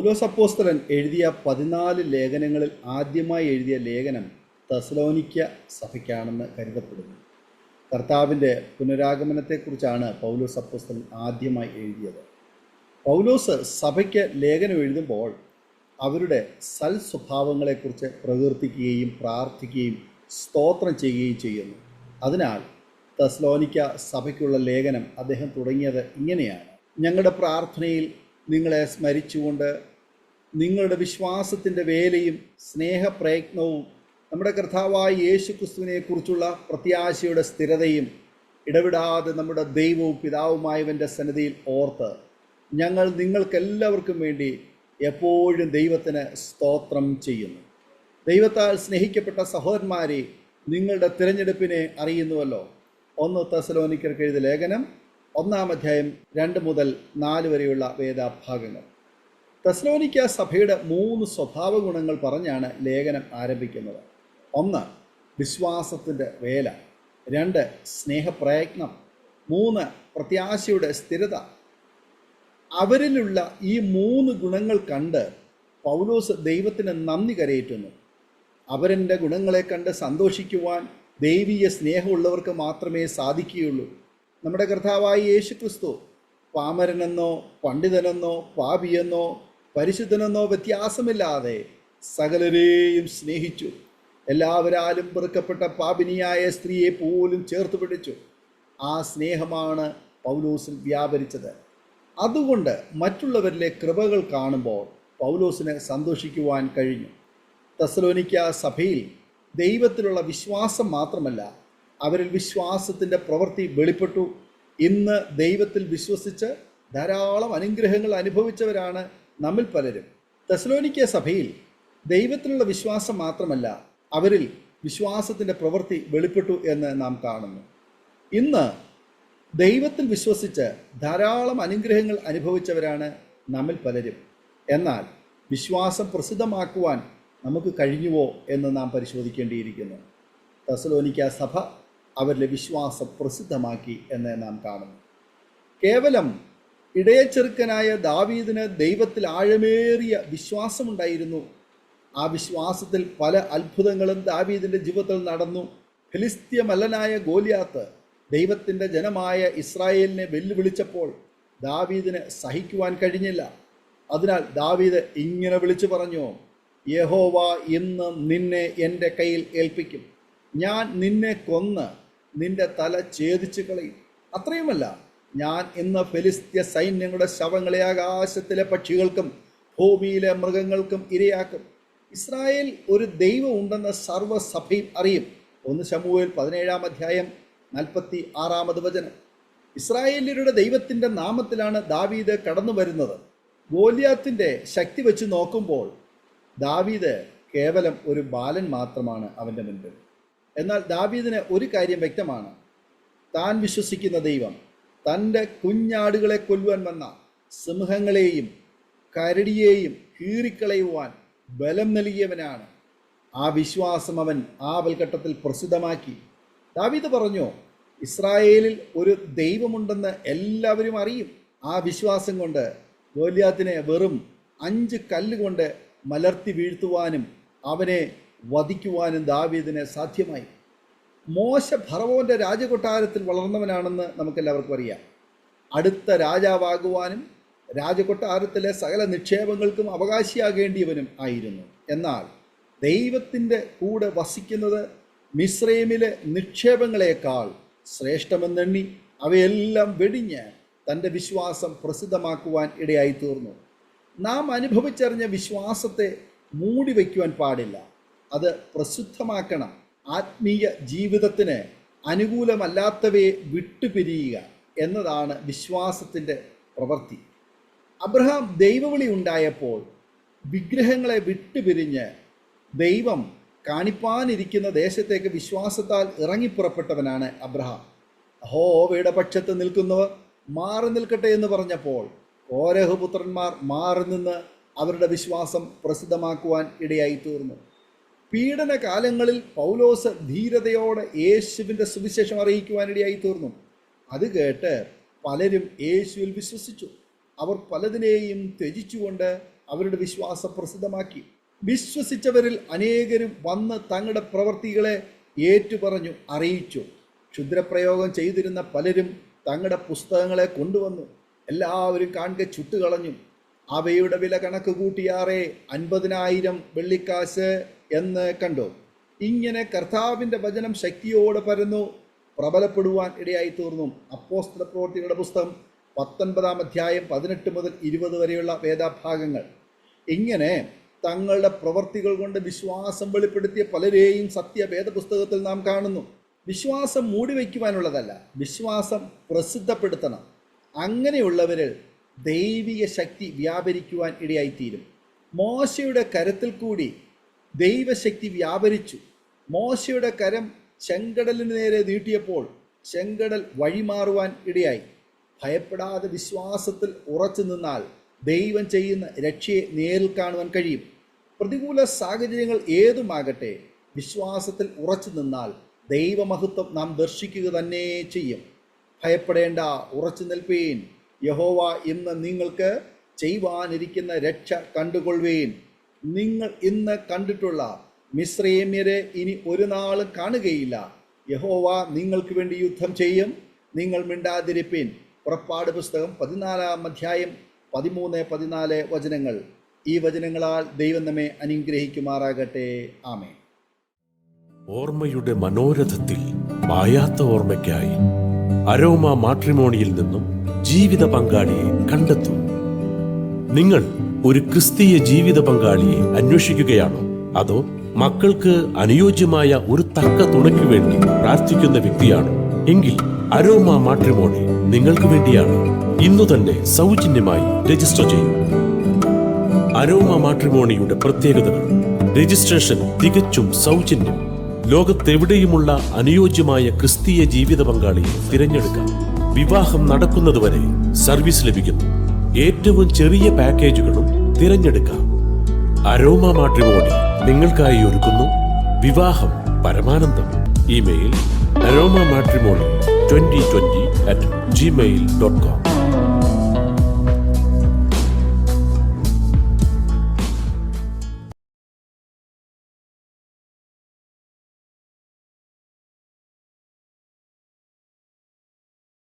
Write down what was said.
പൗലോസ് അപ്പോസ്തലൻ എഴുതിയ 14 ലേഖനങ്ങളിൽ ആദ്യമായി എഴുതിയ ലേഖനം തെസ്സലോനിക്യ സഭയ്ക്കാണെന്ന് കരുതപ്പെടുന്നു. കർത്താവിൻ്റെ പുനരാഗമനത്തെക്കുറിച്ചാണ് പൗലോസ് അപ്പോസ്തലൻ ആദ്യമായി എഴുതിയത്. പൗലോസ് സഭയ്ക്ക് ലേഖനം എഴുതുമ്പോൾ അവരുടെ സൽ സ്വഭാവങ്ങളെക്കുറിച്ച് പ്രകീർത്തിക്കുകയും പ്രാർത്ഥിക്കുകയും സ്തോത്രം ചെയ്യുകയും ചെയ്യുന്നു. അതിനാൽ തെസ്സലോനിക്യ സഭയ്ക്കുള്ള ലേഖനം അദ്ദേഹം തുടങ്ങിയത് ഇങ്ങനെയാണ്: ഞങ്ങളുടെ പ്രാർത്ഥനയിൽ നിങ്ങളെ സ്മരിച്ചുകൊണ്ട് നിങ്ങളുടെ വിശ്വാസത്തിൻ്റെ വേലയും സ്നേഹപ്രയത്നവും നമ്മുടെ കർത്താവായ യേശു ക്രിസ്തുവിനെക്കുറിച്ചുള്ള പ്രത്യാശയുടെ സ്ഥിരതയും ഇടവിടാതെ നമ്മുടെ ദൈവവും പിതാവുമായവൻ്റെ സന്നിധിയിൽ ഓർത്ത് ഞങ്ങൾ നിങ്ങൾക്കെല്ലാവർക്കും വേണ്ടി എപ്പോഴും ദൈവത്തിന് സ്തോത്രം ചെയ്യുന്നു. ദൈവത്താൽ സ്നേഹിക്കപ്പെട്ട സഹോദരന്മാരെ, നിങ്ങളുടെ തിരഞ്ഞെടുപ്പിനെ അറിയുന്നുവല്ലോ. 1 തെസ്സലോനിക്കർക്ക് എഴുതിയ ലേഖനം 1-ാം അധ്യായം 2 മുതൽ 4 വരെയുള്ള വേദഭാഗങ്ങൾ. തെസ്സലോനിക്യ സഭയുടെ 3 സ്വഭാവ ഗുണങ്ങൾ പറഞ്ഞാണ് ലേഖനം ആരംഭിക്കുന്നത്. 1 വിശ്വാസത്തിൻ്റെ വേല, 2 സ്നേഹപ്രയത്നം, 3 പ്രത്യാശയുടെ സ്ഥിരത. അവരിലുള്ള ഈ 3 ഗുണങ്ങൾ കണ്ട് പൗലോസ് ദൈവത്തിന് നന്ദി കരയേറ്റുന്നു. അവരുടെ ഗുണങ്ങളെ കണ്ട് സന്തോഷിക്കുവാൻ ദൈവീയ സ്നേഹമുള്ളവർക്ക് മാത്രമേ സാധിക്കുകയുള്ളൂ. നമ്മുടെ കർത്താവായ യേശു ക്രിസ്തു പാമരനെന്നോ പണ്ഡിതനെന്നോ പാപിയെന്നോ പരിശുദ്ധനെന്നോ വ്യത്യാസമില്ലാതെ സകലരെയും സ്നേഹിച്ചു. എല്ലാവരാലും വെറുക്കപ്പെട്ട പാപിനിയായ സ്ത്രീയെ പോലും ചേർത്ത് പിടിച്ചു. ആ സ്നേഹമാണ് പൗലോസിൽ വ്യാപരിച്ചത്. അതുകൊണ്ട് മറ്റുള്ളവരിലെ കൃപകൾ കാണുമ്പോൾ പൗലോസിന് സന്തോഷിക്കുവാൻ കഴിഞ്ഞു. തെസ്സലോനിക്യ സഭയിൽ ദൈവത്തിലുള്ള വിശ്വാസം മാത്രമല്ല, അവരിൽ വിശ്വാസത്തിൻ്റെ പ്രവൃത്തി വെളിപ്പെട്ടു. ഇന്ന് ദൈവത്തിൽ വിശ്വസിച്ച് ധാരാളം അനുഗ്രഹങ്ങൾ അനുഭവിച്ചവരാണ് നമ്മിൽ പലരും. തെസ്സലോനിക്യ സഭയിൽ ദൈവത്തിലുള്ള വിശ്വാസം മാത്രമല്ല, അവരിൽ വിശ്വാസത്തിൻ്റെ പ്രവൃത്തി വെളിപ്പെട്ടു എന്ന് നാം കാണുന്നു. ഇന്ന് ദൈവത്തിൽ വിശ്വസിച്ച് ധാരാളം അനുഗ്രഹങ്ങൾ അനുഭവിച്ചവരാണ് നമ്മിൽ പലരും. എന്നാൽ വിശ്വാസം പ്രസിദ്ധമാക്കുവാൻ നമുക്ക് കഴിഞ്ഞുവോ എന്ന് നാം പരിശോധിക്കേണ്ടിയിരിക്കുന്നു. തെസ്സലോനിക്യ സഭ അവരിലെ വിശ്വാസം പ്രസിദ്ധമാക്കി എന്ന് നാം കാണുന്നു. കേവലം ഇടയച്ചെറുക്കനായ ദാവീദിന് ദൈവത്തിൽ ആഴമേറിയ വിശ്വാസമുണ്ടായിരുന്നു. ആ വിശ്വാസത്തിൽ പല അത്ഭുതങ്ങളും ദാവീദിൻ്റെ ജീവിതത്തിൽ നടന്നു. ഫിലിസ്ത്യ മല്ലനായ ഗോലിയാത്ത് ദൈവത്തിൻ്റെ ജനമായ ഇസ്രായേലിനെ വെല്ലുവിളിച്ചപ്പോൾ ദാവീദിന് സഹിക്കുവാൻ കഴിഞ്ഞില്ല. അതിനാൽ ദാവീദ് ഇങ്ങനെ വിളിച്ചു പറഞ്ഞു: യഹോവ ഇന്ന് നിന്നെ എൻ്റെ കയ്യിൽ ഏൽപ്പിക്കും. ഞാൻ നിന്നെ കൊന്ന് നിന്റെ തല ഛേദിച്ചു കളയും. അത്രയുമല്ല, ഞാൻ ഇന്ന് ഫെലിസ്ത്യ സൈന്യങ്ങളുടെ ശവങ്ങളെ ആകാശത്തിലെ പക്ഷികൾക്കും ഭൂമിയിലെ മൃഗങ്ങൾക്കും ഇരയാക്കും. ഇസ്രായേൽ ഒരു ദൈവം ഉണ്ടെന്ന് സർവ്വസഭയും അറിയും. 1 ശമൂവേൽ 17-ാം അധ്യായം 46-ാമത് വചനം. ഇസ്രായേല്യരുടെ ദൈവത്തിൻ്റെ നാമത്തിലാണ് ദാവീദ് കടന്നു വരുന്നത്. ഗോലിയാത്തിൻ്റെ ശക്തി വെച്ച് നോക്കുമ്പോൾ ദാവീദ് കേവലം ഒരു ബാലൻ മാത്രമാണ് അവൻ്റെ മുൻപിൽ. എന്നാൽ ദാവീദിന് ഒരു കാര്യം വ്യക്തമാണ്: താൻ വിശ്വസിക്കുന്ന ദൈവം തൻ്റെ കുഞ്ഞാടുകളെ കൊല്ലുവാൻ വന്ന സിംഹങ്ങളെയും കരടിയെയും കീറിക്കളയുവാൻ ബലം നൽകിയവനാണ്. ആ വിശ്വാസം അവൻ ആപൽഘട്ടത്തിൽ പ്രസിദ്ധമാക്കി. ദാവീദ് പറഞ്ഞു, ഇസ്രായേലിൽ ഒരു ദൈവമുണ്ടെന്ന് എല്ലാവരും അറിയും. ആ വിശ്വാസം കൊണ്ട് ഗോലിയാത്തിനെ വെറും 5 കല്ലുകൊണ്ട് മലർത്തി വീഴ്ത്തുവാനും അവനെ വധിക്കുവാനും ദാവീദിന് സാധ്യമായി. മോശ ഫറവോൻ്റെ രാജകൊട്ടാരത്തിൽ വളർന്നവനാണെന്ന് നമുക്കെല്ലാവർക്കും അറിയാം. അടുത്ത രാജാവാകുവാനും രാജകൊട്ടാരത്തിലെ സകല നിക്ഷേപങ്ങൾക്കും അവകാശിയാകേണ്ടിയവനും ആയിരുന്നു. എന്നാൽ ദൈവത്തിൻ്റെ കൂടെ വസിക്കുന്നത് മിസ്രൈമിലെ നിക്ഷേപങ്ങളെക്കാൾ ശ്രേഷ്ഠമെന്നെണ്ണി അവയെല്ലാം വെടിഞ്ഞ് തൻ്റെ വിശ്വാസം പ്രസിദ്ധമാക്കുവാൻ ഇടയായി തീർന്നു. നാം അനുഭവിച്ചറിഞ്ഞ വിശ്വാസത്തെ മൂടി വയ്ക്കുവാൻ പാടില്ല, അത് പ്രസിദ്ധമാക്കണം. ആത്മീയ ജീവിതത്തിന് അനുകൂലമല്ലാത്തവയെ വിട്ടുപിരിയുക എന്നതാണ് വിശ്വാസത്തിൻ്റെ പ്രവൃത്തി. അബ്രഹാം ദൈവവിളി ഉണ്ടായപ്പോൾ വിഗ്രഹങ്ങളെ വിട്ടുപിരിഞ്ഞ് ദൈവം കാണിപ്പാനിരിക്കുന്ന ദേശത്തേക്ക് വിശ്വാസത്താൽ ഇറങ്ങിപ്പുറപ്പെട്ടവനാണ് അബ്രഹാം. യഹോവയുടെ പക്ഷത്ത് നിൽക്കുന്നവർ മാറി നിൽക്കട്ടെ എന്ന് പറഞ്ഞപ്പോൾ കോരഹ് പുത്രന്മാർ മാറി നിന്ന് അവരുടെ വിശ്വാസം പ്രസിദ്ധമാക്കുവാൻ ഇടയായി തീർന്നു. പീഡനകാലങ്ങളിൽ പൗലോസ് ധീരതയോടെ യേശുവിൻ്റെ സുവിശേഷം അറിയിക്കുവാനിടയായി തീർന്നു. അത് കേട്ട് പലരും യേശുവിൽ വിശ്വസിച്ചു. അവർ പലതിനെയും ത്യജിച്ചുകൊണ്ട് അവരുടെ വിശ്വാസം പ്രസിദ്ധമാക്കി. വിശ്വസിച്ചവരിൽ അനേകരും വന്ന് തങ്ങളുടെ പ്രവൃത്തികളെ ഏറ്റുപറഞ്ഞു അറിയിച്ചു. ക്ഷുദ്രപ്രയോഗം ചെയ്തിരുന്ന പലരും തങ്ങളുടെ പുസ്തകങ്ങളെ കൊണ്ടുവന്നു. എല്ലാവരും കാണുക ചുട്ടുകളഞ്ഞു. അവയുടെ വില കണക്ക് കൂട്ടിയാറെ 50,000 വെള്ളിക്കാശ് എന്ന് കണ്ടു. ഇങ്ങനെ കർത്താവിൻ്റെ വചനം ശക്തിയോടെ പരന്നു പ്രബലപ്പെടുവാൻ ഇടയായി തീർന്നു. അപ്പോസ്തല പ്രവൃത്തികളുടെ പുസ്തകം 19-ാം അധ്യായം 18 മുതൽ 20 വരെയുള്ള വേദഭാഗങ്ങൾ. ഇങ്ങനെ തങ്ങളുടെ പ്രവൃത്തികൾ കൊണ്ട് വിശ്വാസം വെളിപ്പെടുത്തിയ പലരെയും സത്യവേദ പുസ്തകത്തിൽ നാം കാണുന്നു. വിശ്വാസം മൂടിവെക്കുവാനുള്ളതല്ല, വിശ്വാസം പ്രസിദ്ധപ്പെടുത്തണം. അങ്ങനെയുള്ളവരിൽ ദൈവിക ശക്തി വ്യാപരിക്കുവാൻ ഇടയായിത്തീരും. മോശയുടെ കരത്തിൽ കൂടി ദൈവശക്തി വ്യാപരിച്ചു. മോശയുടെ കരം ചെങ്കടലിന് നേരെ നീട്ടിയപ്പോൾ ചെങ്കടൽ വഴിമാറുവാൻ ഇടയായി. ഭയപ്പെടാതെ വിശ്വാസത്തിൽ ഉറച്ചു നിന്നാൽ ദൈവം ചെയ്യുന്ന രക്ഷയെ നേരിൽ കാണുവാൻ കഴിയും. പ്രതികൂല സാഹചര്യങ്ങൾ ഏതുമാകട്ടെ, വിശ്വാസത്തിൽ ഉറച്ചു നിന്നാൽ ദൈവമഹത്വം നാം ദർശിക്കുക തന്നെ ചെയ്യും. ഭയപ്പെടേണ്ട, ഉറച്ചു നിൽപ്പീൻ. യഹോവ ഇന്ന് നിങ്ങൾക്ക് ചെയ്യുവാനിരിക്കുന്ന രക്ഷ കണ്ടുകൊള്ളുവീൻ. നിങ്ങൾ ഇന്ന് കണ്ടിട്ടുള്ള മിസ്രൈമ്യരെ ഇനി ഒരു നാളും കാണുകയില്ല. യഹോവ നിങ്ങൾക്ക് വേണ്ടി യുദ്ധം ചെയ്യും. നിങ്ങൾ മിണ്ടാതിരിപ്പീൻ. പുറപ്പാട് പുസ്തകം 14-ാം അധ്യായം 13-14 വചനങ്ങൾ. ഈ വചനങ്ങളാൽ ദൈവം നമ്മെ അനുഗ്രഹിക്കുമാറാകട്ടെ. ആമേൻ. ഓർമ്മയുടെ മനോരഥത്തിൽ മായാത്ത ഓർമ്മയ്ക്കായി അരോമ മാട്രിമോണിയിൽ നിന്നും ജീവിത പങ്കാളിയെ കണ്ടെത്തൂ. നിങ്ങൾ ഒരു ക്രിസ്തീയ ജീവിത പങ്കാളിയെ അന്വേഷിക്കുകയാണോ? അതോ മക്കൾക്ക് അനുയോജ്യമായ ഒരു തക്ക തുണയ്ക്ക് വേണ്ടി പ്രാർത്ഥിക്കുന്ന വ്യക്തിയാണോ? എങ്കിൽ അരോമ മാട്രിമോണി നിങ്ങൾക്ക് വേണ്ടിയാണ്. ഇന്നു തന്നെ സൗജന്യമായി രജിസ്റ്റർ ചെയ്യൂ. അരോമ മാട്രിമോണിയുടെ പ്രത്യേകതകൾ: രജിസ്ട്രേഷൻ തികച്ചും സൗജന്യം. ലോകത്തെവിടെയുമുള്ള അനുയോജ്യമായ ക്രിസ്തീയ ജീവിത പങ്കാളിയെ തിരഞ്ഞെടുക്കാം. വിവാഹം നടക്കുന്നതുവരെ സർവീസ് ലഭിക്കുന്നു. ഏറ്റവും ചെറിയ പാക്കേജുകളും തിരഞ്ഞെടുക്കാം. അരോമ മാട്രിമോണി നിങ്ങൾക്കായി ഒരുക്കുന്നു വിവാഹം പരമാനന്ദം. Email aroma matrimony2020@gmail.com